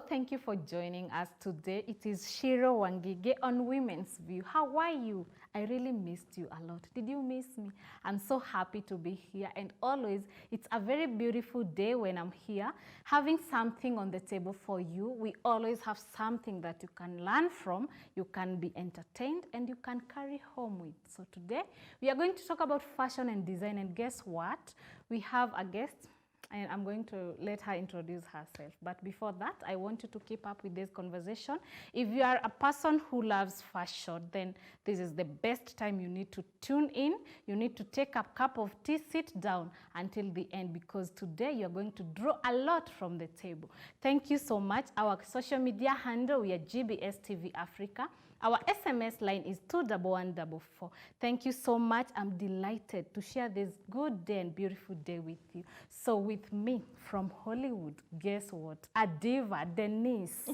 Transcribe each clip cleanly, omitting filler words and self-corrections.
thank you for joining us today. It is Shiro Wangige on Women's View. How are you? I really missed you a lot. Did you miss me? I'm so happy to be here, and always it's a very beautiful day when I'm here having something on the table for you. We always have something that you can learn from, you can be entertained, and you can carry home with. So today we are going to talk about fashion and design, and guess what? We have a guest, and I'm going to let her introduce herself. But before that, I want you to keep up with this conversation. If you are a person who loves fashion, then this is the best time you need to tune in. You need to take a cup of tea, sit down until the end, because today you're going to draw a lot from the table. Thank you so much. Our social media handle, we are GBS TV Africa. Our SMS line is 21144. Thank you so much. I'm delighted to share this good day and beautiful day with you. So with me from Hollywood, guess what? A diva, Denise.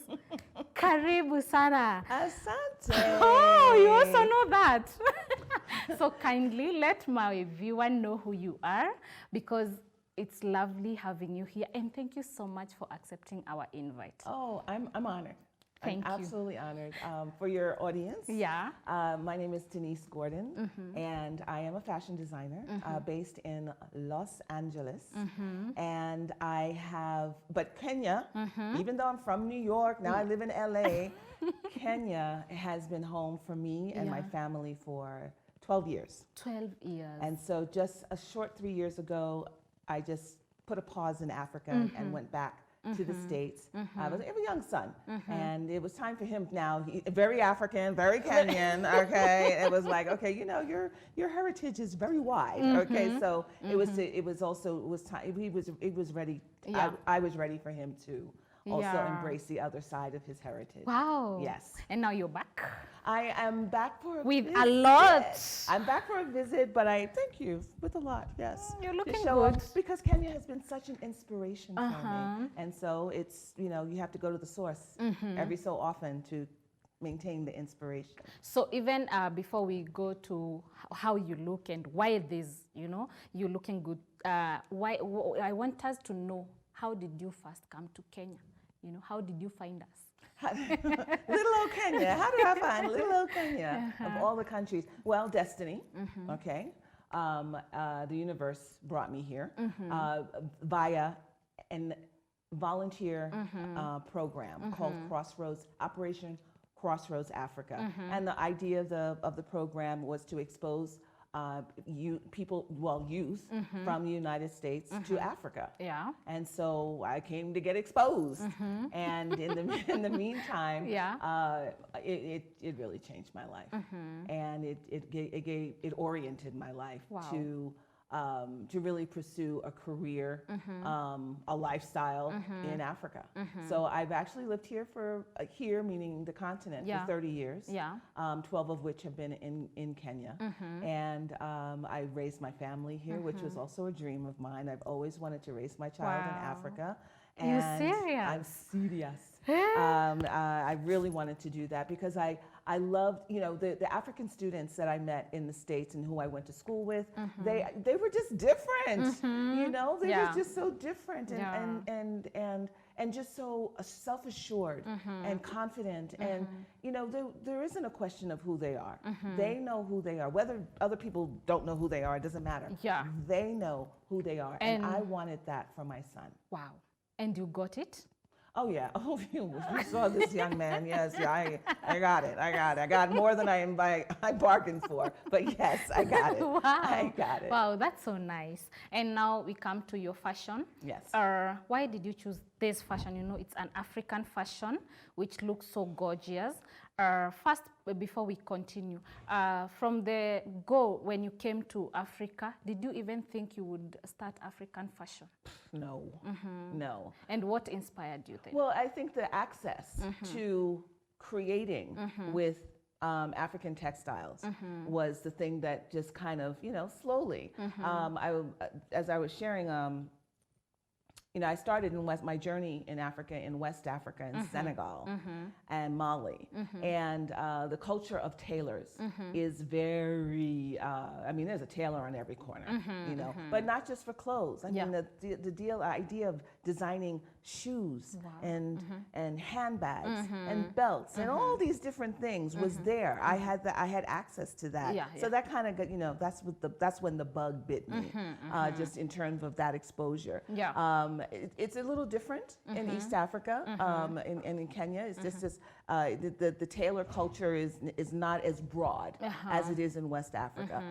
Karibu sana. Asante. Oh, you also know that. So kindly let my viewer know who you are, because it's lovely having you here. And thank you so much for accepting our invite. Oh, I'm honored. Thank you. I'm absolutely honored for your audience. Yeah. My name is Denise Gordon, and I am a fashion designer based in Los Angeles. And but Kenya, even though I'm from New York, now I live in LA, Kenya has been home for me and my family for 12 years. 12 years. And so just a short 3 years ago, I just put a pause in Africa and went back to the States. I was a young son, and it was time for him now. Very African, very Kenyan. Okay, it was like, okay, you know, your heritage is very wide. Okay, so it was time. It was ready. Yeah. I was ready for him to also embrace the other side of his heritage. Wow. Yes. And now you're back. I am back for a with visit. a lot. I'm back for a visit, but I thank you with a lot. Yes, You're looking to show good. up, because Kenya has been such an inspiration for me, and so it's, you know, you have to go to the source every so often to maintain the inspiration. So even before we go to how you look and why this, you know, you're looking good. I want us to know, how did you first come to Kenya? You know, how did you find us? Little old Kenya. How did I find little old Kenya of all the countries? Well, destiny. Okay, the universe brought me here via a volunteer program called Crossroads, Operation Crossroads Africa, and the idea of the program was to expose youth from the United States to Africa. Yeah. And so I came to get exposed. And in the meantime, it really changed my life. And it oriented my life to really pursue a career, a lifestyle in Africa. So I've actually lived here meaning the continent, for 30 years, 12 of which have been in Kenya. And I raised my family here, which was also a dream of mine. I've always wanted to raise my child in Africa. Are you serious? I'm serious. I really wanted to do that because I loved, you know, the African students that I met in the States and who I went to school with. They were just different. You know, they were just so different and just so self-assured and confident. And you know, there isn't a question of who they are. They know who they are. Whether other people don't know who they are, it doesn't matter. Yeah. They know who they are, and I wanted that for my son. Wow. And you got it? Oh yeah. Oh, you saw this young man. Yes, yeah, I got it. I got more than I bargained for. But yes, I got it. Wow. I got it. Wow, that's so nice. And now we come to your fashion. Yes. Why did you choose this fashion? You know, it's an African fashion, which looks so gorgeous. First, before we continue, from the go when you came to Africa, did you even think you would start African fashion? No, no. And what inspired you then? Well, I think the access to creating with African textiles was the thing that just kind of, you know, slowly. As I was sharing, you know, I started in my journey in Africa, in West Africa, in Senegal and Mali. And the culture of tailors is very, I mean, there's a tailor on every corner, you know, but not just for clothes. I mean, the idea of designing shoes and handbags and belts and all these different things was there. I had access to that. So that kind of got, you know, that's when the bug bit me, just in terms of that exposure. It's a little different in East Africa and in Kenya. It's just this, the tailor culture is not as broad as it is in West Africa.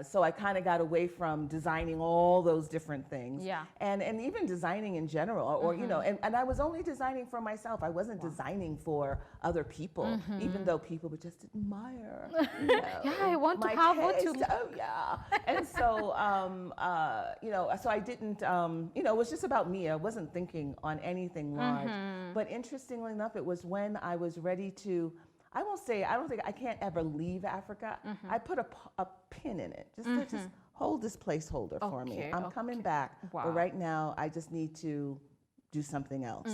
So I kind of got away from designing all those different things and even designing in general, or you know, and I was only designing for myself. I wasn't designing for other people, even though people would just admire. You know, I want to have what you. Oh yeah, and so you know, so I didn't. You know, it was just about me. I wasn't thinking on anything large. But interestingly enough, it was when I was ready to. I don't think I can't ever leave Africa. I put a pin in it, just to just hold this placeholder for me. I'm coming back, but right now I just need to do something else.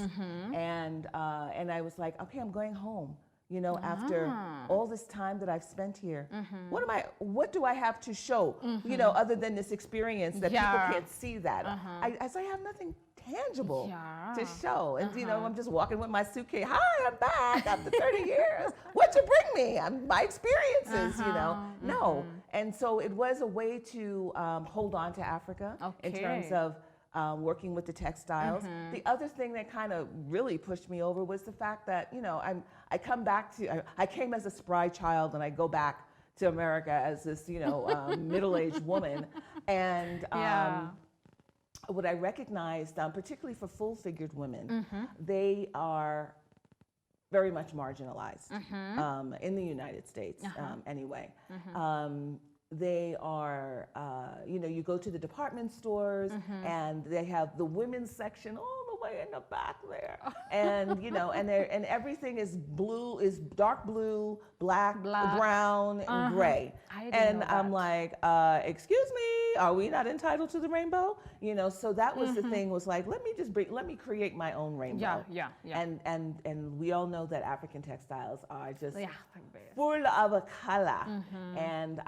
And I was like, okay, I'm going home. You know, after all this time that I've spent here, what do I have to show? You know, other than this experience that people can't see that. I have nothing tangible to show. And you know, I'm just walking with my suitcase. Hi, I'm back after 30 years. What'd you bring me? My experiences, you know. No. And so it was a way to hold on to Africa in terms of working with the textiles. The other thing that kind of really pushed me over was the fact that, you know, I came as a spry child and I go back to America as this, you know, middle-aged woman. And what I recognized, particularly for full-figured women, they are very much marginalized in the United States anyway. They are, you know, you go to the department stores and they have the women's section all the way in the back there. And, you know, and everything is dark blue, black, brown, and gray. And I'm like, excuse me, are we not entitled to the rainbow? You know, so that was the thing, was like, let me create my own rainbow. And we all know that African textiles are just full of color. And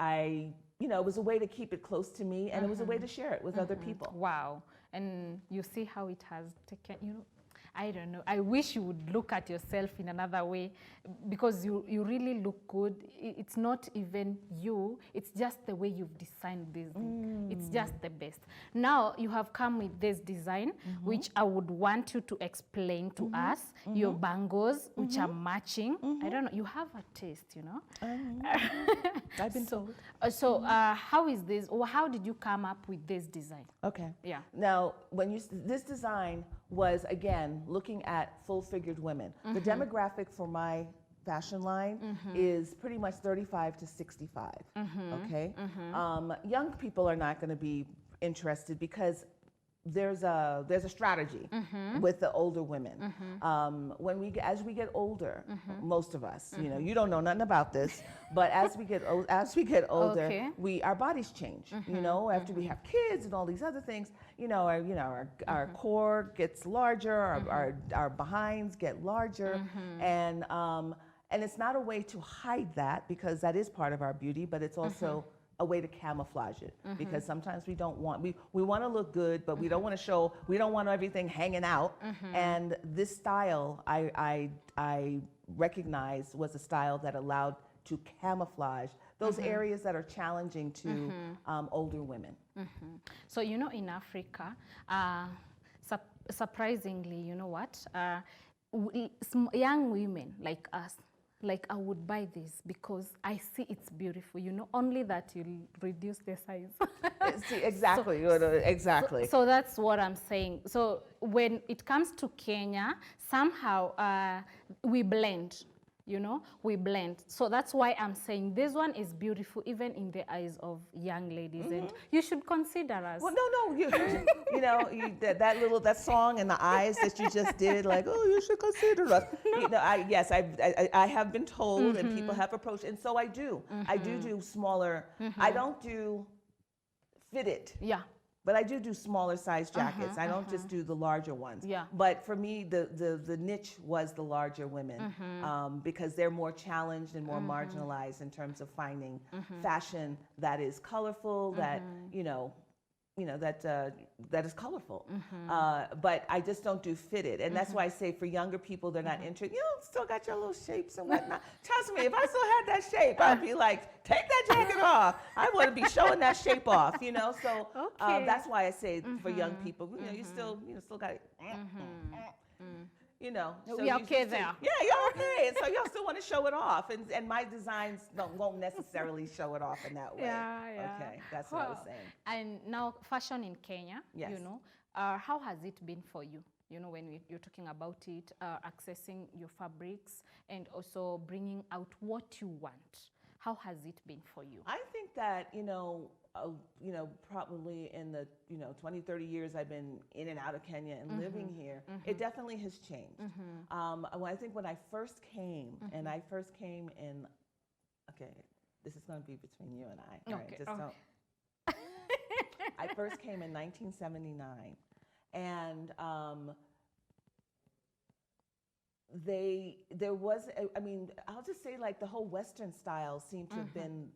you know, it was a way to keep it close to me, and it was a way to share it with other people. Wow. And you see how it has taken, you know, I don't know. I wish you would look at yourself in another way, because you really look good. It's not even you. It's just the way you've designed this thing. It's just the best. Now you have come with this design, which I would want you to explain to us. Your bangles, which are matching. I don't know. You have a taste, you know. I've been told. So how is this, or how did you come up with this design? Okay. Yeah. Now, this design was, again, looking at full-figured women. The demographic for my fashion line is pretty much 35 to 65, okay? Young people are not going to be interested because there's a strategy with the older women. As we get older, most of us, you know, you don't know nothing about this, but as we get older, our bodies change. You know, after we have kids and all these other things, you know, our core gets larger, our behinds get larger, and it's not a way to hide that, because that is part of our beauty, but it's also a way to camouflage it, because sometimes we want to look good, but we don't want to show, we don't want everything hanging out. And this style I recognized was a style that allowed to camouflage those areas that are challenging to older women. So, you know, in Africa, surprisingly, you know what, young women like us, like, I would buy this because I see it's beautiful, you know, only that you'll reduce the size. See, exactly, exactly. So that's what I'm saying. So when it comes to Kenya, somehow we blend. You know, we blend. So that's why I'm saying this one is beautiful, even in the eyes of young ladies, and you should consider us. Well, no, you know, that song and the eyes that you just did, like, oh, you should consider us. You know, I have been told, and people have approached, and so I do. I do smaller. I don't do fitted. Yeah. but I do smaller size jackets. I don't just do the larger ones. Yeah. But for me, the niche was the larger women because they're more challenged and more marginalized in terms of finding fashion that is colorful, that that is colorful. But I just don't do fitted, and that's why I say for younger people, they're not interested. Still got your little shapes and whatnot. Trust me, if I still had that shape, I'd be like, take that jacket off. I want to be showing that shape off, So that's why I say for young people, you still got it. So you're okay there. Yeah, you're okay. And so y'all still want to show it off. And my designs won't necessarily show it off in that way. Yeah. Okay, that's what I was saying. And now fashion in Kenya, yes. How has it been for you? When you're talking about it, accessing your fabrics and also bringing out what you want. How has it been for you? I think that, probably in the 20, 30 years I've been in and out of Kenya and living here, it definitely has changed. I think when I first came, and I first came in, okay, this is going to be between you and I. Okay. Right? Don't. I first came in 1979, and there was, I'll just say like the whole Western style seemed to have been,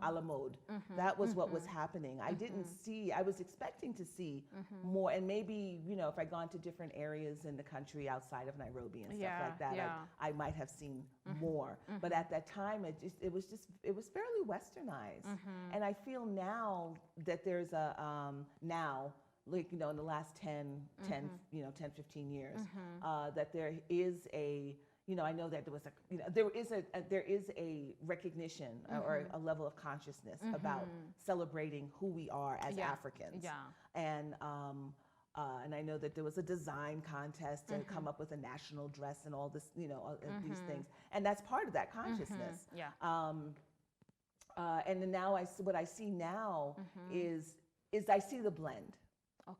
a la mode. That was what was happening. I didn't see, I was expecting to see more, and maybe, if I'd gone to different areas in the country outside of Nairobi and stuff like that, I might have seen more. But at that time, it was fairly Westernized. And I feel now that there's in the last 10, 15 years, that there is a, I know that there is a recognition or a level of consciousness about celebrating who we are as Africans. Yeah. And I know that there was a design contest to come up with a national dress and all this, these things. And that's part of that consciousness. Yeah. And then now what I see now is I see the blend.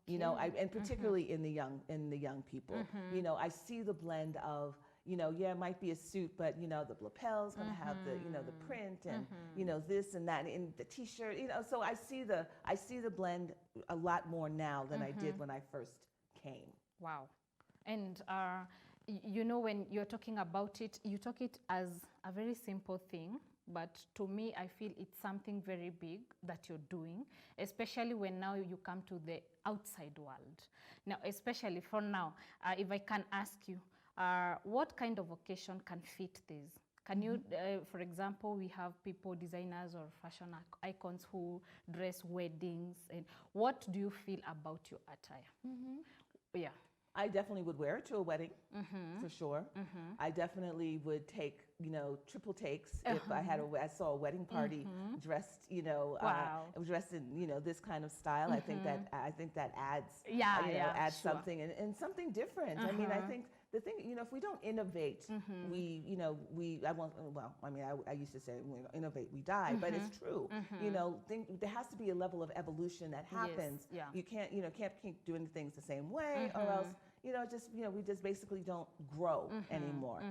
Okay. And particularly in the young people, I see the blend of, it might be a suit, but the lapel's going to have the print and this and that, and the T-shirt, so I see the blend a lot more now than I did when I first came. Wow. And when you're talking about it, you talk it as a very simple thing. But to me, I feel it's something very big that you're doing, especially when now you come to the outside world. Now, especially for now, if I can ask you, what kind of occasion can fit this? Can you, for example, we have people, designers or fashion icons who dress weddings. And what do you feel about your attire? Yeah. I definitely would wear it to a wedding, for sure. I definitely would take, triple takes if I saw a wedding party dressed, dressed in, this kind of style. I think that adds, adds sure. something and something different. I mean, I think the thing, if we don't innovate, I used to say, when we innovate, we die, but it's true. There has to be a level of evolution that happens. Yes, yeah. You can't keep doing things the same way, or else, we just basically don't grow anymore.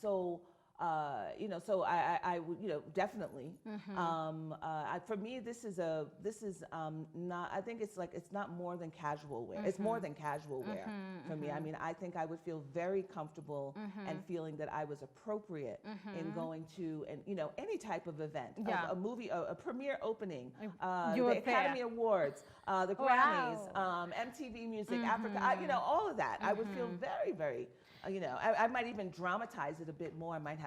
So I would, definitely. For me, this is not. I think it's not more than casual wear. It's more than casual wear for me. I mean, I think I would feel very comfortable and feeling that I was appropriate in going to any type of event, a movie, a premiere opening, the Academy Awards, the Grammys, MTV Music, Africa. All of that. I would feel very, very. I might even dramatize it a bit more. I might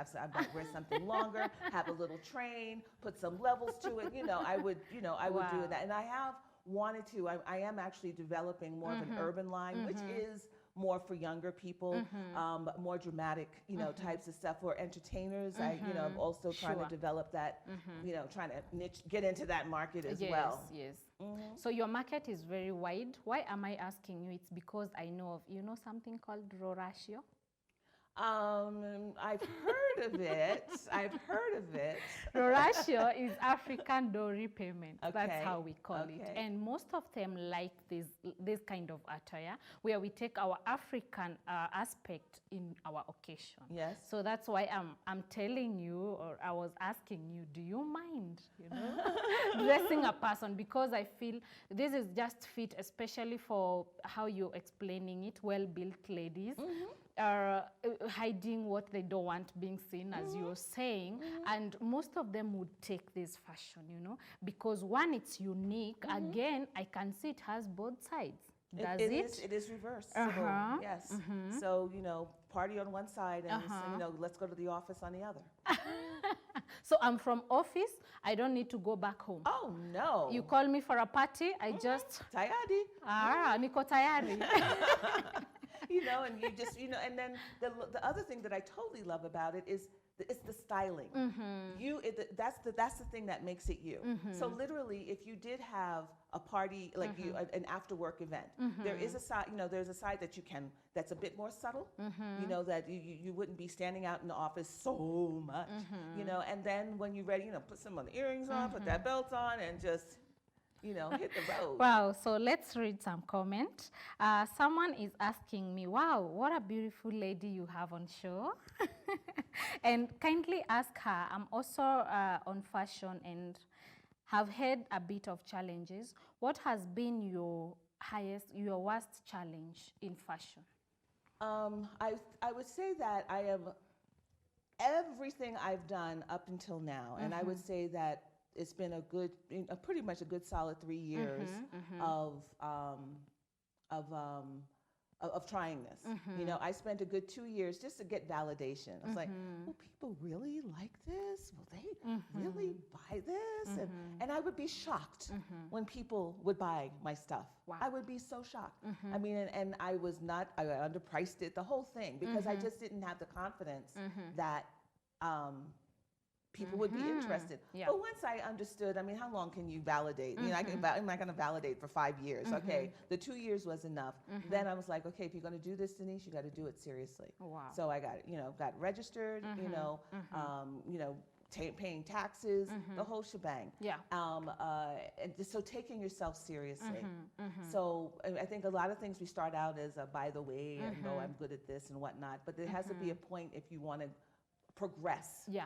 wear something longer, have a little train, put some levels to it. I would do that. And I have wanted to. I am actually developing more of an urban line, which is more for younger people, but more dramatic, types of stuff for entertainers. I'm also trying to develop that, trying to get into that market as well. Yes. So your market is very wide. Why am I asking you? It's because I know of, something called Rorashio? I've heard of it. I've heard of it. Rorashio is African dowry payment. Okay. That's how we call it. And most of them like this kind of attire, where we take our African aspect in our occasion. Yes. So that's why I'm telling you, or I was asking you, do you mind, dressing a person? Because I feel this is just fit, especially for how you're explaining it, well-built ladies. Are hiding what they don't want being seen, as you're saying, and most of them would take this fashion, because one, it's unique. Again, I can see it has both sides. Does it? It is reversible. Yes. So, party on one side and, let's go to the office on the other. So I'm from office, I don't need to go back home. Oh, no. You call me for a party, I just... Tayari. Niko tayari. And you just, and then the other thing that I totally love about it is it's the styling. That's the thing that makes it you. So literally, if you did have a party, like an after work event, there is a side, there's a side that that's a bit more subtle, that you wouldn't be standing out in the office so much, and then when you're ready, put some of the earrings on, put that belt on, and just, hit the road. Wow, so let's read some comment. Someone is asking me, wow, what a beautiful lady you have on show. And kindly ask her, I'm also on fashion and have had a bit of challenges. What has been your worst challenge in fashion? I would say that I have everything I've done up until now, and I would say that it's been pretty much a good solid 3 years of trying this. I spent a good 2 years just to get validation. I was like, will people really like this? Will they really buy this? And I would be shocked when people would buy my stuff. Wow. I would be so shocked. I mean, and I underpriced it, the whole thing, because I just didn't have the confidence that people would be interested. Yeah. But once I understood, how long can you validate? I'm not going to validate for 5 years. Okay, the 2 years was enough. Then I was like, okay, if you're going to do this, Denise, you got to do it seriously. Wow. So I got registered, paying taxes, the whole shebang. Yeah. And so taking yourself seriously. So I think a lot of things we start out as a by the way, and I'm good at this and whatnot. But there has to be a point if you want to progress. Yeah.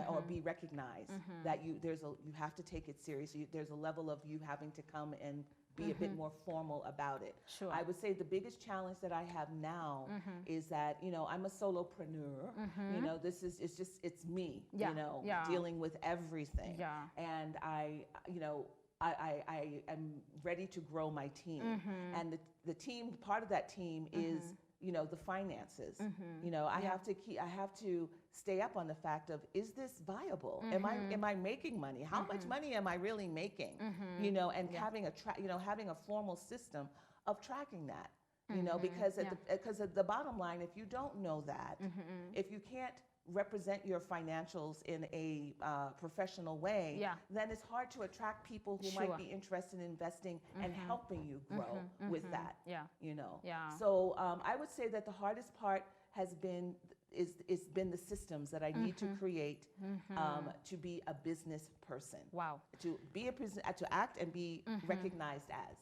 Or be recognized, that you have to take it seriously. There's a level of you having to come and be a bit more formal about it. Sure. I would say the biggest challenge that I have now is that, I'm a solopreneur. It's me, dealing with everything. Yeah. And I am ready to grow my team. And the team, part of that team is, the finances. I have to stay up on the fact of, is this viable? Am I making money? How much money am I really making? And having a formal system of tracking that. Because at the bottom line, if you don't know that, if you can't represent your financials in a professional way, then it's hard to attract people who might be interested in investing and helping you grow with that. So I would say that the hardest part has been the systems that I need to create to be a business person. Wow. To act and be recognized as.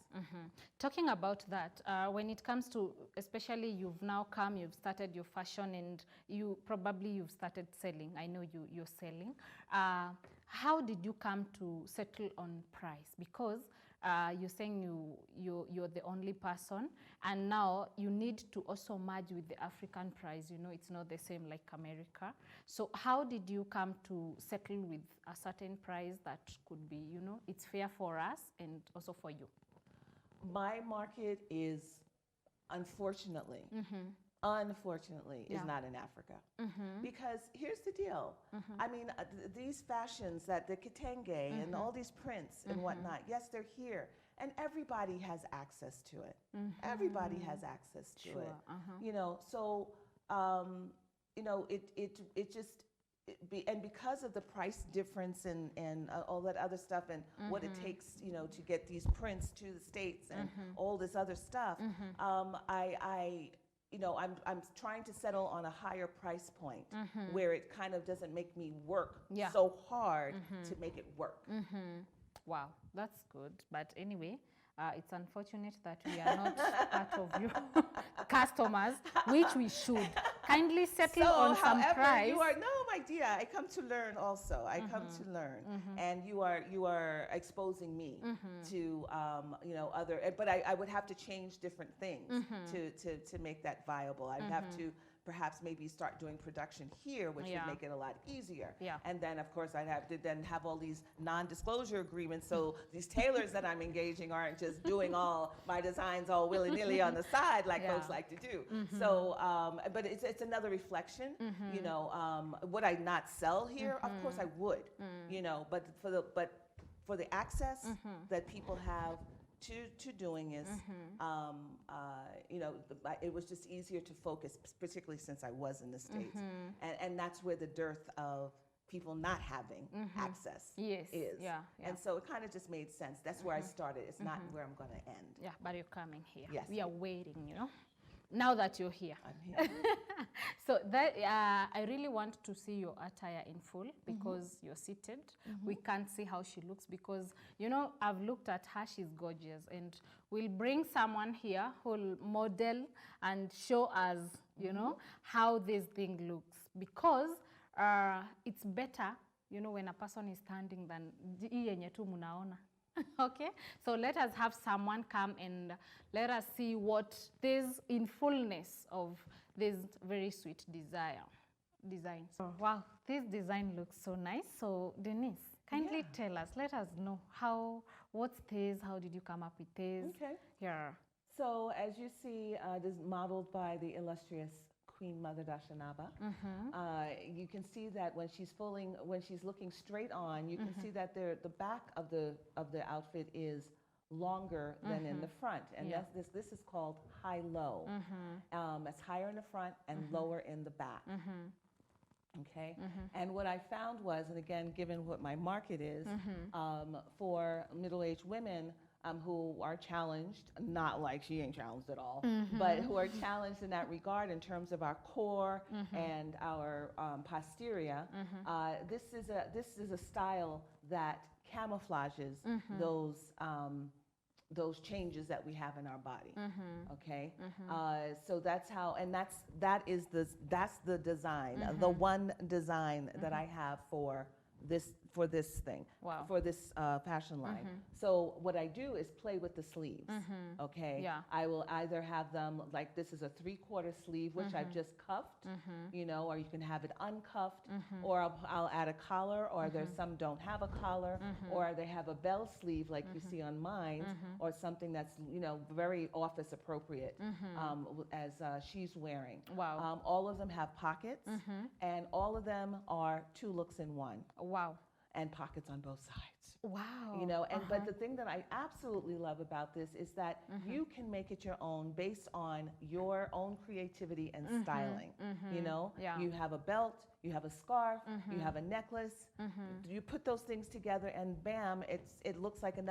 Talking about that, when it comes to, especially you've started your fashion, and you've started selling. I know you're selling. How did you come to settle on price? Because you're saying you're the only person, and now you need to also merge with the African price. It's not the same like America. So how did you come to settle with a certain price that could be, it's fair for us and also for you? My market is, unfortunately, is not in Africa. Because here's the deal. These fashions, the kitenge and all these prints and whatnot, yes, they're here. And everybody has access to it. Everybody has access to it. So, and because of the price difference and all that other stuff and what it takes, to get these prints to the States and all this other stuff, I'm trying to settle on a higher price point where it kind of doesn't make me work so hard to make it work. Wow, that's good. But anyway, it's unfortunate that we are not part of your customers, which we should. Kindly settle on some price. My dear, I come to learn also. I come to learn. And you are exposing me to, other, but I would have to change different things to make that viable. I'd have to perhaps maybe start doing production here, which would make it a lot easier. And then, of course, I'd have to then have all these non-disclosure agreements, so these tailors that I'm engaging aren't just doing all my designs all willy-nilly on the side like folks like to do. So, but it's another reflection. Would I not sell here? Of course I would. But for the access that people have to doing is, it was just easier to focus, particularly since I was in the States. And that's where the dearth of people not having access is. And so it kind of just made sense. That's where I started. It's not where I'm going to end. Yeah, but you're coming here. Yes. We are waiting, now that you're here. I'm here. So that I really want to see your attire in full because you're seated. We can't see how she looks because, I've looked at her, she's gorgeous. And we'll bring someone here who'll model and show us, how this thing looks. Because it's better, when a person is standing than yenye tu munaona. Okay, so let us have someone come and let us see what this in fullness of this very sweet design. So, wow, this design looks so nice. So Denise, kindly tell us, let us know what's this, how did you come up with this? Okay. Yeah. So as you see, this is modeled by the illustrious Queen Mother Dashanaba. You can see that when she's looking straight on, you can see that the back of the outfit is longer than in the front, and this is called high-low. It's higher in the front and lower in the back. Okay, and what I found was, and again, given what my market is, for middle-aged women who are challenged, not like she ain't challenged at all, but who are challenged in that regard in terms of our core and our posterior. This is a style that camouflages those changes that we have in our body. Okay, so that's how, and that's the design, the one design that I have for this thing, for this fashion line. So what I do is play with the sleeves. Okay, I will either have them like this is a 3/4 sleeve, which I've just cuffed, or you can have it uncuffed, or I'll add a collar, or there's some don't have a collar, or they have a bell sleeve like you see on mine, or something that's very office appropriate, as she's wearing. Wow. All of them have pockets, and all of them are 2 looks in one. Wow. And pockets on both sides. Wow. But the thing that I absolutely love about this is that you can make it your own based on your own creativity and styling. You have a belt, you have a scarf, you have a necklace. You put those things together and bam, it looks like a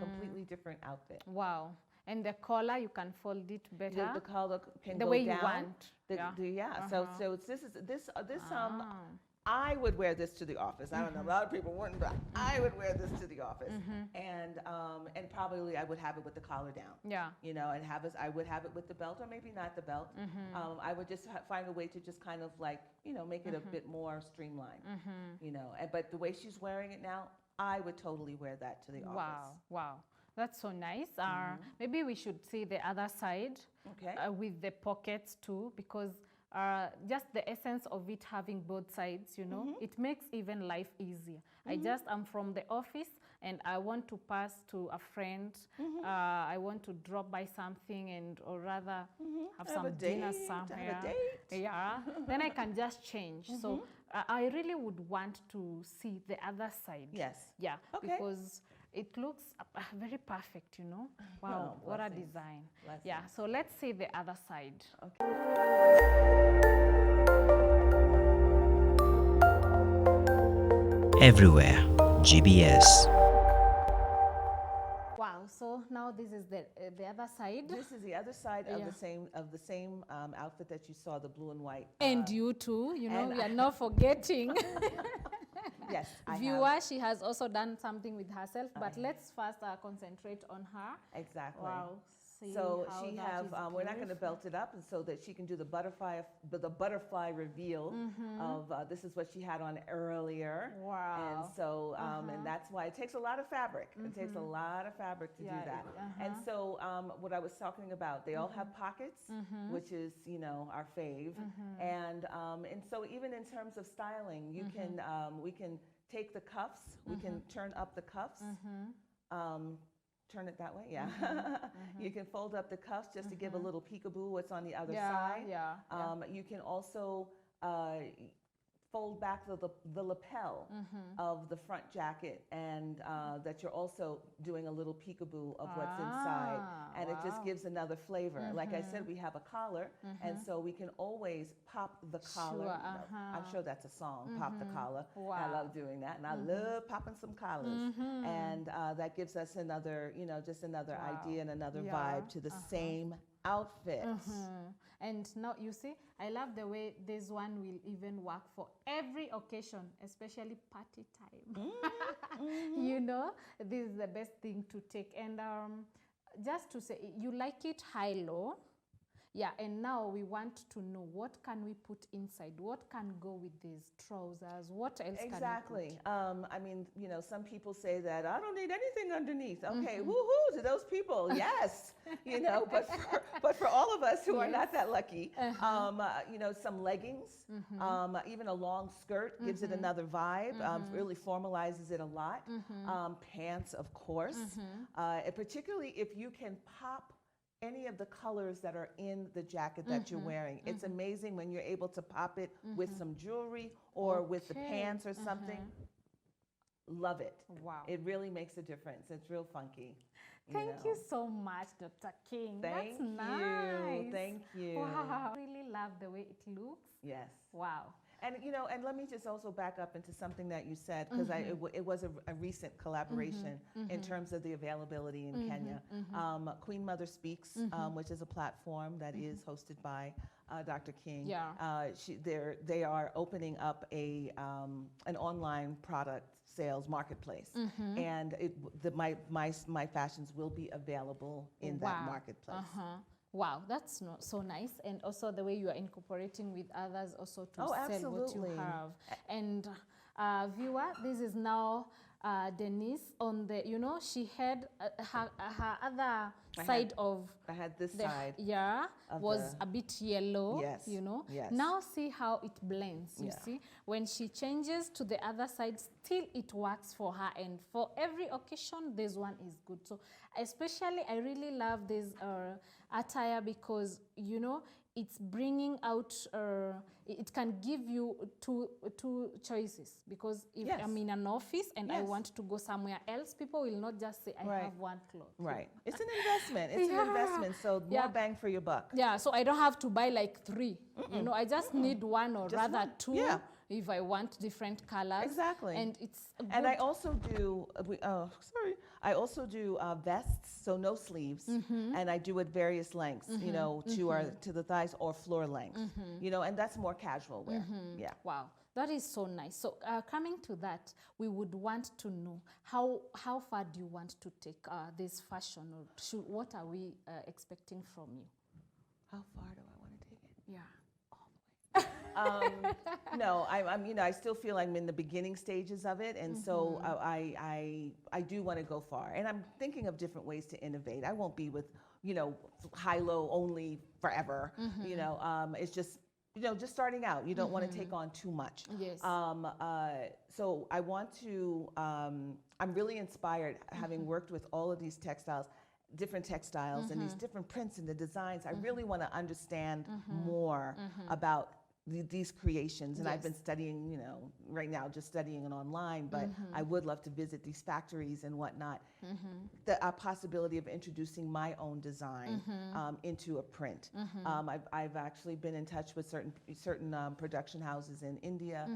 completely different outfit. Wow. And the collar, you can fold it better. The collar can the go way down. You want. So this I would wear this to the office. I don't know, a lot of people wouldn't, but I would wear this to the office. And probably I would have it with the collar down. And I would have it with the belt, or maybe not the belt. I would just find a way to just kind of like, make it a bit more streamlined. But the way she's wearing it now, I would totally wear that to the office. Wow. That's so nice. Maybe we should see the other side, with the pockets too, because just the essence of it having both sides, it makes even life easier. I'm from the office and I want to pass to a friend. I want to drop by something or rather have some dinner somewhere. Have a date. Yeah. Then I can just change. So I really would want to see the other side. Yes. Yeah. Okay. Because it looks very perfect, Wow, what a design. Yeah, so let's see the other side. Okay. Everywhere, GBS. Wow, So now this is the other side. This is the other side of the same outfit that you saw, the blue and white. And you too, you know, we are not forgetting. Yes, Viewer, she has also done something with herself, but let's first concentrate on her. Exactly. Wow. So she we're not going to belt it up, and so that she can do the butterfly reveal of this is what she had on earlier. Wow. And so and that's why it takes a lot of fabric. It takes a lot of fabric to do that. And so what I was talking about, they all have pockets, which is, you know, our fave. And so even in terms of styling, you can we can take the cuffs, we can turn up the cuffs. Turn it that way, yeah. You can fold up the cuffs just to give a little peekaboo what's on the other side. You can also fold back the lapel of the front jacket, and that you're also doing a little peekaboo of what's inside. And it just gives another flavor. Like I said, we have a collar, and so we can always pop the collar. Sure, I'm sure that's a song, Pop the Collar. Wow. I love doing that, and I love popping some collars. And that gives us another, you know, just another idea and another vibe to the same outfit. And now you see, I love the way this one will even work for every occasion, especially party time. You know, this is the best thing to take. And just to say, you like it high-low. Yeah, and now we want to know, what can we put inside? What can go with these trousers? What else can we put? Exactly. I mean, you know, some people say that I don't need anything underneath. Okay, woohoo to those people. Yes, you know, but for all of us who are not that lucky, you know, some leggings, even a long skirt gives it another vibe. Really formalizes it a lot. Pants, of course, and particularly if you can pop any of the colors that are in the jacket that you're wearing. It's amazing when you're able to pop it with some jewelry or with the pants or something. Love it. Wow. It really makes a difference. It's real funky. Thank you so much, Dr. King. Thank That's nice. you. Thank you. Wow. I really love the way it looks. Yes. Wow. And, you know, and let me just also back up into something that you said, because it was a recent collaboration in terms of the availability in Kenya. Queen Mother Speaks, which is a platform that is hosted by Dr. King. Yeah. They are opening up an online product sales marketplace, and my fashions will be available in that marketplace. Wow, that's so nice. And also the way you are incorporating with others also to sell what you have. And viewer, this is now Denise on the, you know, she had her other side of... I had this side. Yeah, was a bit yellow, yes, you know. Yes. Now see how it blends, you see. When she changes to the other side, still it works for her. And for every occasion, this one is good. So especially, I really love this attire because, you know, it's bringing out, it can give you two choices, because if I'm in an office and I want to go somewhere else, people will not just say, I have one cloth. Right. It's an investment. It's an investment, so more bang for your buck. Yeah, so I don't have to buy like 3. You know, I just need one or just rather 2 if I want different colors. Exactly. And it's good. And I also do, I also do vests, so no sleeves, and I do at various lengths, you know, to the thighs or floor length, you know, and that's more casual wear. Yeah. Wow, that is so nice. So coming to that, we would want to know how far do you want to take this fashion, or what are we expecting from you? How far do I want to take it? Yeah. No, I'm, you know, I still feel I'm in the beginning stages of it, and so I do want to go far, and I'm thinking of different ways to innovate. I won't be with, you know, high-low only forever. You know, it's just, you know, just starting out. You don't want to take on too much. Yes. So I want to. I'm really inspired, having worked with all of these different textiles, and these different prints and the designs. I really want to understand more about these creations, and I've been studying, you know, right now just studying it online, but I would love to visit these factories and whatnot. The possibility of introducing my own design into a print. I've actually been in touch with certain production houses in India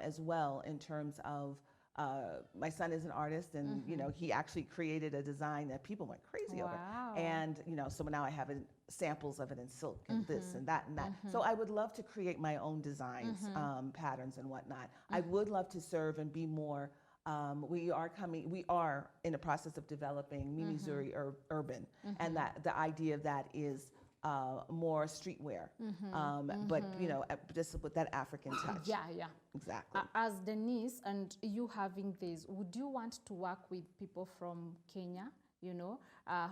as well, in terms of my son is an artist, and you know, he actually created a design that people went crazy over. And you know, so now I have samples of it in silk and this and that and that. So I would love to create my own designs, patterns and whatnot. I would love to serve and be more. We are in the process of developing Missouri urban, and that the idea of that is more streetwear, but you know, just with that African touch. Yeah, yeah. Exactly. As Denise, and you having this, would you want to work with people from Kenya, you know,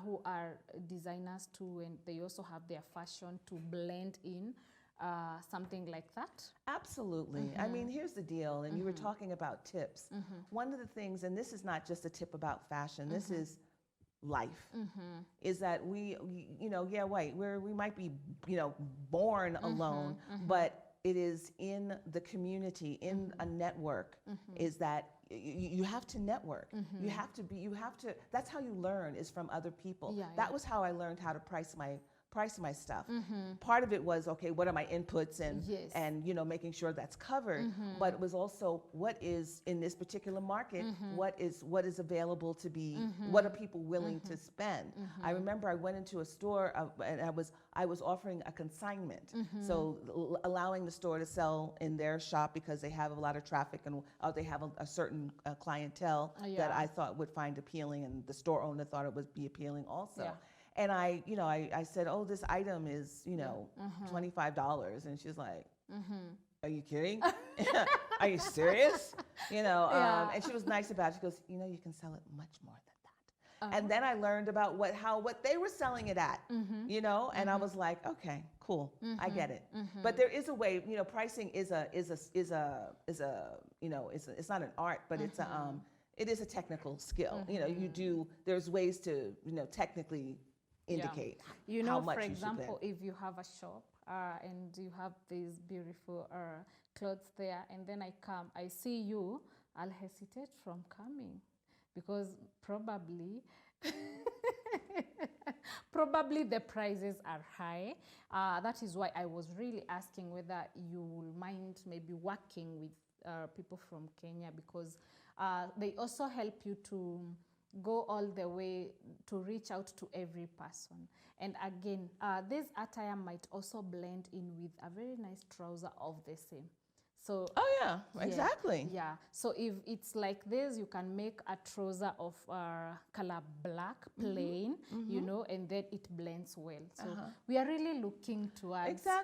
who are designers too, and they also have their fashion to blend in something like that? Absolutely. I mean, here's the deal, and you were talking about tips. One of the things, and this is not just a tip about fashion, this is life, is that we you know, yeah, right, we might be, you know, born alone, but it is in the community, in a network, is that you have to network. You have to, that's how you learn, is from other people. That was how I learned how to price my stuff. Part of it was, okay, what are my inputs, and you know, making sure that's covered, but it was also, what is in this particular market, what is available to be, what are people willing to spend. I remember I went into a store, and I was offering a consignment, so allowing the store to sell in their shop because they have a lot of traffic, and they have a certain clientele that I thought would find appealing, and the store owner thought it would be appealing also. And I, you know, I said, oh, this item is, you know, $25. And she's like, are you kidding? Are you serious? You know, and she was nice about it. She goes, you know, you can sell it much more than that. And then I learned about what they were selling it at, you know, and I was like, okay, cool, I get it. But there is a way, you know, pricing is a you know, it's not an art, but it is a technical skill. You know, there's ways to, you know, technically indicate you know, how much for you should example, spend. if you have a shop and you have these beautiful clothes there, and then I see you, I'll hesitate from coming because probably the prices are high. That is why I was really asking whether you will mind maybe working with people from Kenya, because they also help you to go all the way to reach out to every person. And again, this attire might also blend in with a very nice trouser of the same. So exactly. Yeah. So if it's like this, you can make a trouser of color black, plain, you know, and then it blends well. So we are really looking towards a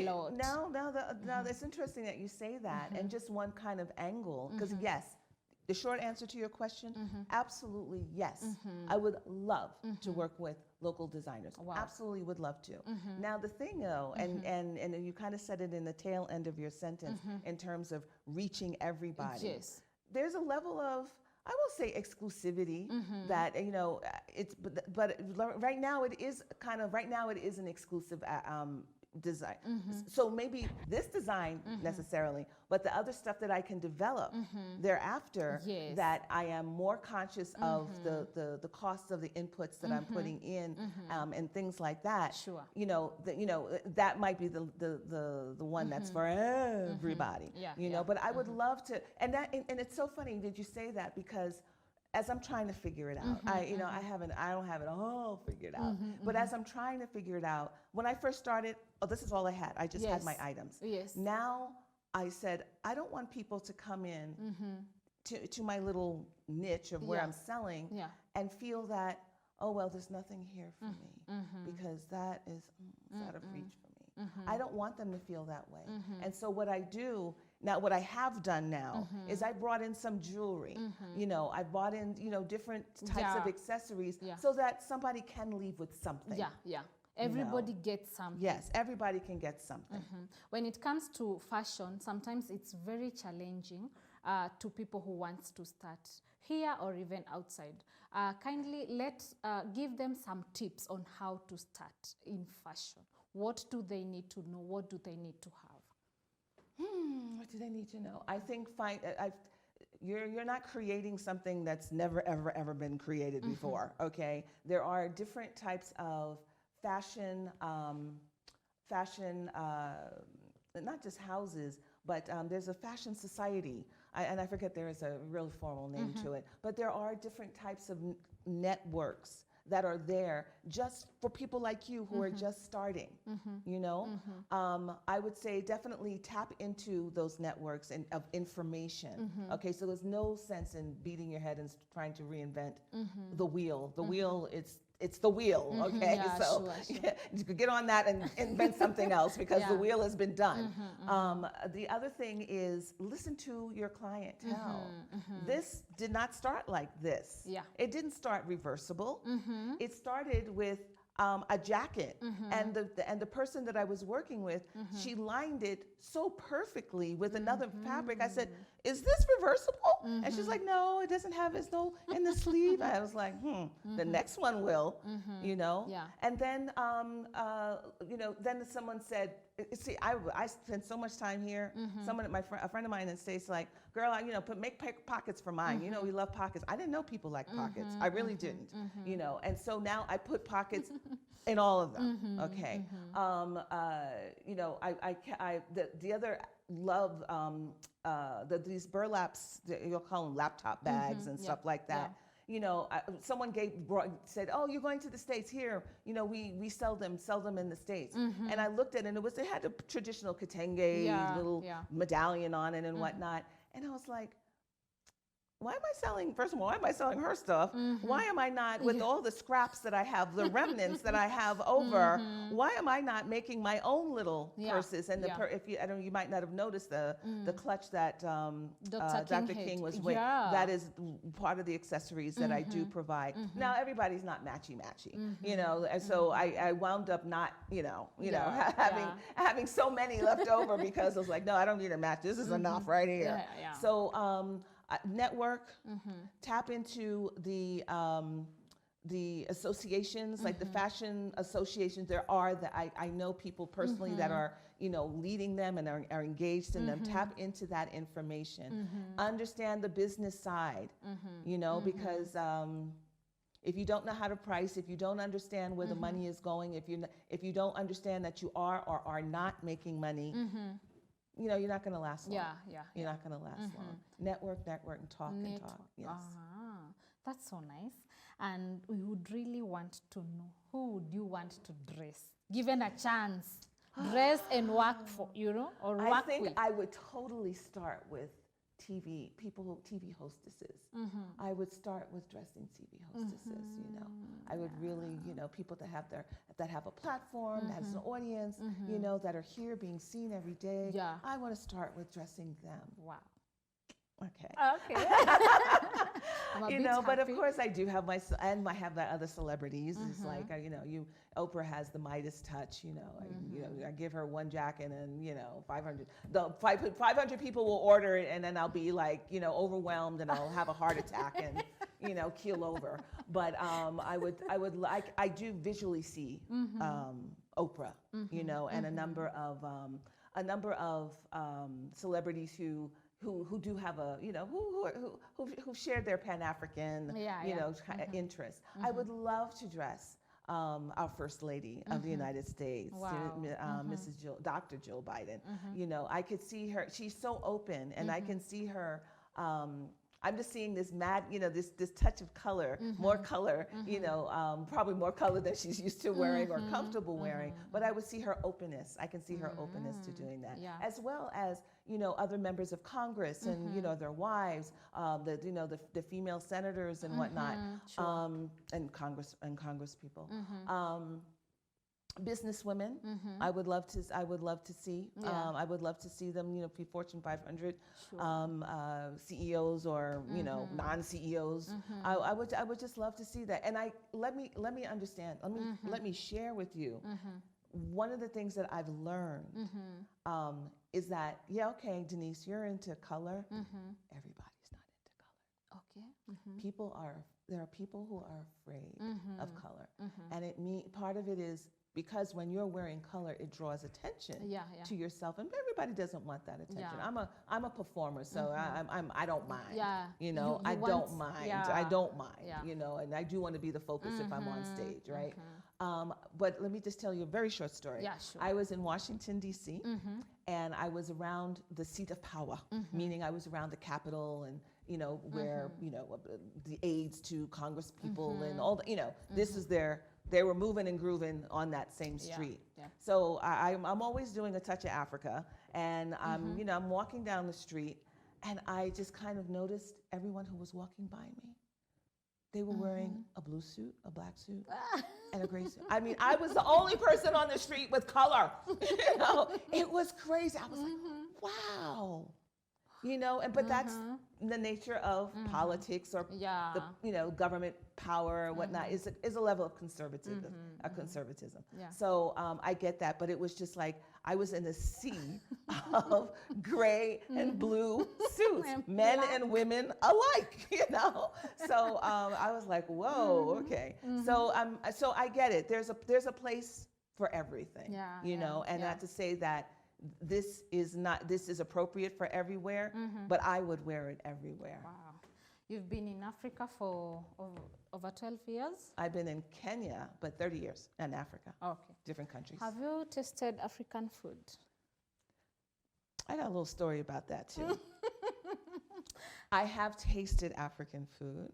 lot. Now it's interesting that you say that, and just one kind of angle, because yes, the short answer to your question, absolutely yes. I would love to work with local designers. Absolutely would love to. Now the thing though, and you kind of said it in the tail end of your sentence, in terms of reaching everybody. Yes. There's a level of, I will say, exclusivity that, you know, but right now it is an exclusive design. So maybe this design necessarily, but the other stuff that I can develop thereafter, that I am more conscious of the costs of the inputs that I'm putting in, and things like that. Sure. You know, that might be the one that's for everybody. You know, but I would love to, and it's so funny that you say that, because as I'm trying to figure it out, I don't have it all figured out. But as I'm trying to figure it out, when I first started, this is all I had. I just had my items. Now I said, I don't want people to come in to my little niche of where I'm selling and feel that, oh, well, there's nothing here for me, because that is out of reach for me. I don't want them to feel that way. And so what I have done now is I brought in some jewelry. You know, I bought in, you know, different types of accessories so that somebody can leave with something. Everybody gets something. Yes, everybody can get something. When it comes to fashion, sometimes it's very challenging to people who want to start here or even outside. Kindly give them some tips on how to start in fashion. What do they need to know? What do they need to have? What do they need to know? I think you're not creating something that's never, ever been created before, okay? There are different types of fashion, not just houses, but there's a fashion society and I forget there is a real formal name to it, but there are different types of networks that are there just for people like you who are just starting, you know? I would say definitely tap into those networks and of information. Okay, so there's no sense in beating your head and trying to reinvent the wheel. The wheel, it's the wheel, okay? Yeah, so sure. you could get on that and invent something else because the wheel has been done. The other thing is listen to your clientele. This did not start like this. Yeah. It didn't start reversible. It started with a jacket, and the person that I was working with, she lined it so perfectly with another fabric. I said, "Is this reversible?" And she's like, "No, it doesn't have it's no in the sleeve." I was like, "The next one will," you know. Yeah. And then you know, then someone said, "See, I spend so much time here." Someone, a friend of mine in the States, like, "Girl, you know, make pockets for mine. You know, we love pockets." I didn't know people like pockets. I really didn't. You know, and so now I put pockets in all of them. Okay. You know, the other love these burlaps, you'll call them laptop bags and stuff like that. You know, someone said, "Oh, you're going to the States? Here, you know, we sell them in the States." And I looked at it, and it had a traditional kitenge little medallion on it and whatnot. And I was like, why am I selling, first of all, why am I selling her stuff? Why am I not, with all the scraps that I have, the remnants that I have over, why am I not making my own little purses? And if you, I don't know, you might not have noticed the clutch that Dr. King was wearing. That is part of the accessories that I do provide. Now, everybody's not matchy-matchy, you know, and so I wound up not, you know, having so many left over because I was like, no, I don't need a match. This is enough right here. So, network, tap into the associations, like the fashion associations. There are that I know people personally that are, you know, leading them and are engaged in them. Tap into that information. Understand the business side, you know, because if you don't know how to price, if you don't understand where the money is going, if you don't understand that you are or are not making money, you know, you're not going to last long. You're not going to last long. Network, and talk, and talk. Yes. That's so nice. And we would really want to know, who would you want to dress? Given a chance, dress and work for, you know, or work with. I think I would totally start with TV hostesses. I would start with dressing TV hostesses, you know. I would really, you know, people that have a platform, that has an audience, you know, that are here being seen every day. I want to start with dressing them. Wow. Okay. You know, but of course I do have I have the other celebrities. It's like, you know, Oprah has the Midas touch, you know. You know, I give her one jacket and, you know, 500 people will order it, and then I'll be like, you know, overwhelmed, and I'll have a heart attack and, you know, keel over. But I do visually see Oprah, you know, and a number of celebrities who do have a, you know, who shared their Pan-African, you know, interests. I would love to dress our First Lady of the United States, Dr. Jill Biden. You know, I could see her, she's so open, and I can see her, I'm just seeing this you know, this touch of color, more color, you know, probably more color than she's used to wearing or comfortable wearing. But I would see her openness. I can see her openness to doing that, as well as, you know, other members of Congress and, you know, their wives, you know, the female senators and whatnot, and Congress people. Businesswomen, I would love to see. I would love to see them, you know, Fortune 500 CEOs or, you know, non-CEOs. I would just love to see that. And let me understand. Let me share with you. One of the things that I've learned is that, okay, Denise, you're into color. Everybody's not into color. Okay. There are people who are afraid of color, and part of it is because when you're wearing color, it draws attention to yourself, and everybody doesn't want that attention. I'm a performer, so I don't mind. You know, I don't mind. I don't mind. You know, and I do want to be the focus if I'm on stage, right? But let me just tell you a very short story. I was in Washington D.C. And I was around the seat of power, meaning I was around the Capitol and you know where you know the aides to Congress people and all the, you know this is they were moving and grooving on that same street. So I'm always doing a touch of Africa, and you know I'm walking down the street, and I just kind of noticed everyone who was walking by me. They were wearing a blue suit, a black suit, and a gray suit. I mean, I was the only person on the street with color. You know, it was crazy. I was like, wow. You know, and but that's the nature of politics or the you know government power or whatnot is a level of conservatism. So I get that, but it was just like I was in a sea of gray and blue suits, men and women alike. You know, so I was like, whoa, okay. So I get it. There's a place for everything. You know, and not to say that. This is appropriate for everywhere, but I would wear it everywhere. Wow. You've been in Africa for over 12 years? I've been in Kenya, but 30 years in Africa. Okay. Different countries. Have you tasted African food? I got a little story about that too. I have tasted African food.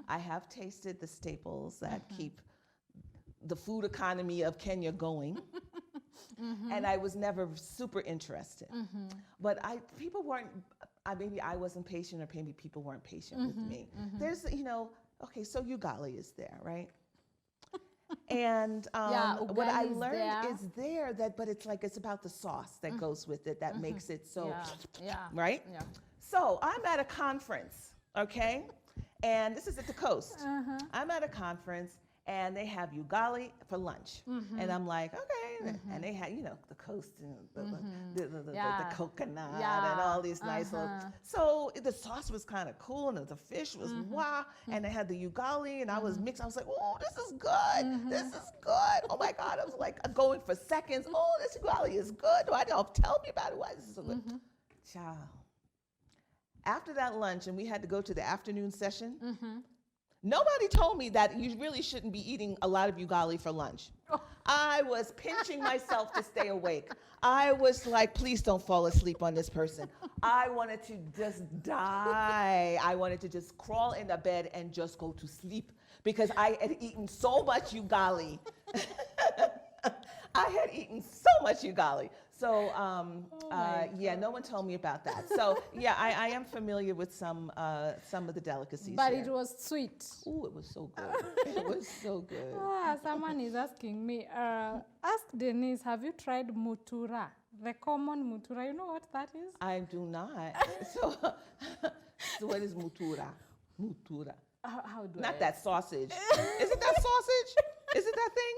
I have tasted the staples that keep the food economy of Kenya going. And I was never super interested. But people weren't, maybe I wasn't patient or maybe people weren't patient with me. There's, you know, okay, so ugali is there, right? And what I learned is there, but it's like, it's about the sauce that goes with it that makes it so, right? So I'm at a conference, okay? And this is at the coast. I'm at a conference. And they have ugali for lunch. And I'm like, okay. And they had, you know, the coast and the coconut and all these nice little. So the sauce was kind of cool and the fish was wow. And they had the ugali and I was mixed. I was like, oh, this is good. This is good. Oh my God. I was like going for seconds. Oh, this ugali is good. Why don't tell me about it? Why is this so good? Child. After that lunch, and we had to go to the afternoon session. Nobody told me that you really shouldn't be eating a lot of ugali for lunch. I was pinching myself to stay awake. I was like, please don't fall asleep on this person. I wanted to just die. I wanted to just crawl in the bed and just go to sleep because I had eaten so much ugali. I had eaten so much ugali. So, yeah, no one told me about that. So, yeah, I am familiar with some of the delicacies. But it was sweet. Ooh, it was so good. It was so good. Someone is asking me, ask Denise, have you tried mutura? The common mutura, you know what that is? I do not. So what is mutura? Mutura. How do Not that sausage. Is it that sausage? Is it that thing?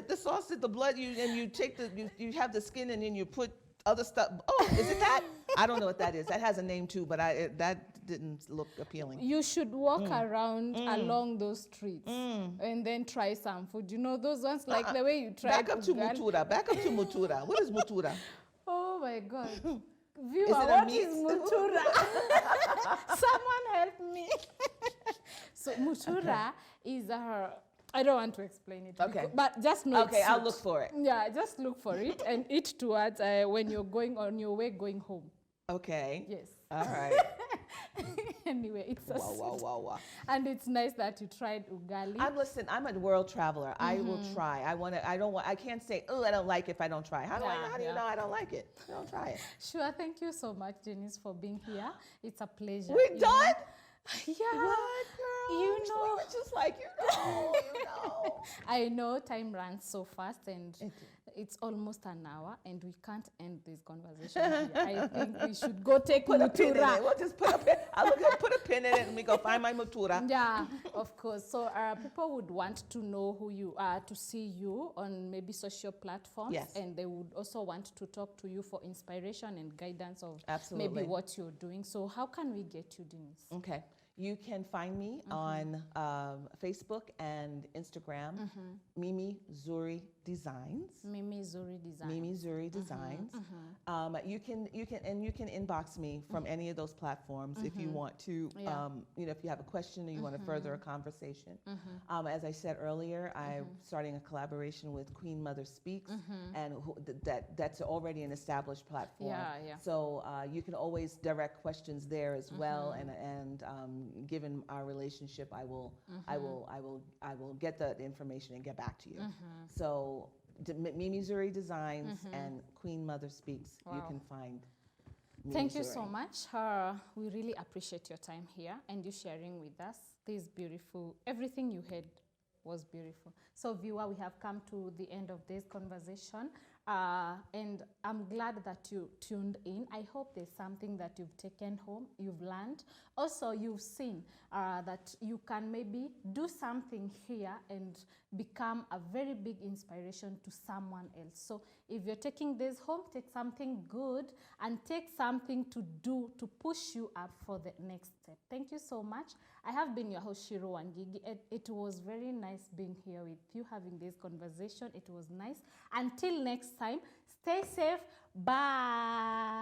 The sausage, the blood, you take you have the skin and then you put other stuff. Oh, is it that? I don't know what that is. That has a name too, but that didn't look appealing. You should walk around along those streets and then try some food. You know those ones like the way you try. Back up to mutura. Back up to mutura. What is mutura? Oh my God. Viewer, what is mutura? Someone help me. So mutura is I don't want to explain it. Okay. But just know okay, I'll look for it. Yeah, just look for it and eat towards when you're going on your way going home. Okay. Yes. All right. Anyway, it's a wow. And it's nice that you tried ugali. I'm a world traveler. I will try. I can't say, oh, I don't like it if I don't try. How do you know I don't like it? I don't try it. Sure. Thank you so much, Denise, for being here. It's a pleasure. We're done? Yeah. What, girl? You know. We were just like, you know. I know time runs so fast and it's almost an hour and we can't end this conversation here. I think we should go take put mutura. A pin in it. We'll just put a pin. Put a pin in it and we go find my mutura. Yeah, of course. So people would want to know who you are, to see you on maybe social platforms. Yes. And they would also want to talk to you for inspiration and guidance of Absolutely. maybe what you're doing. So how can we get you, Denise? Okay. You can find me on Facebook and Instagram, Mimi Zuri Designs. Mimi Zuri Designs. Mimi Zuri Designs. You can inbox me from any of those platforms if you want to. If you have a question or you want to further a conversation. As I said earlier, I'm starting a collaboration with Queen Mother Speaks, and that's already an established platform. So you can always direct questions there as well, and given our relationship, I will get the information and get back to you. So Mimi Zuri Designs and Queen Mother Speaks. Wow. You can find Mimi Thank you Zuri. so much. We really appreciate your time here and you sharing with us this beautiful, everything you had was beautiful. So viewer, we have come to the end of this conversation. And I'm glad that you tuned in. I hope there's something that you've taken home, you've learned. Also, you've seen that you can maybe do something here and become a very big inspiration to someone else. So if you're taking this home, take something good and take something to do to push you up for the next step. Thank you so much. I have been your host, Shiro Wangigi. It was very nice being here with you, having this conversation. It was nice. Until next time, stay safe. Bye.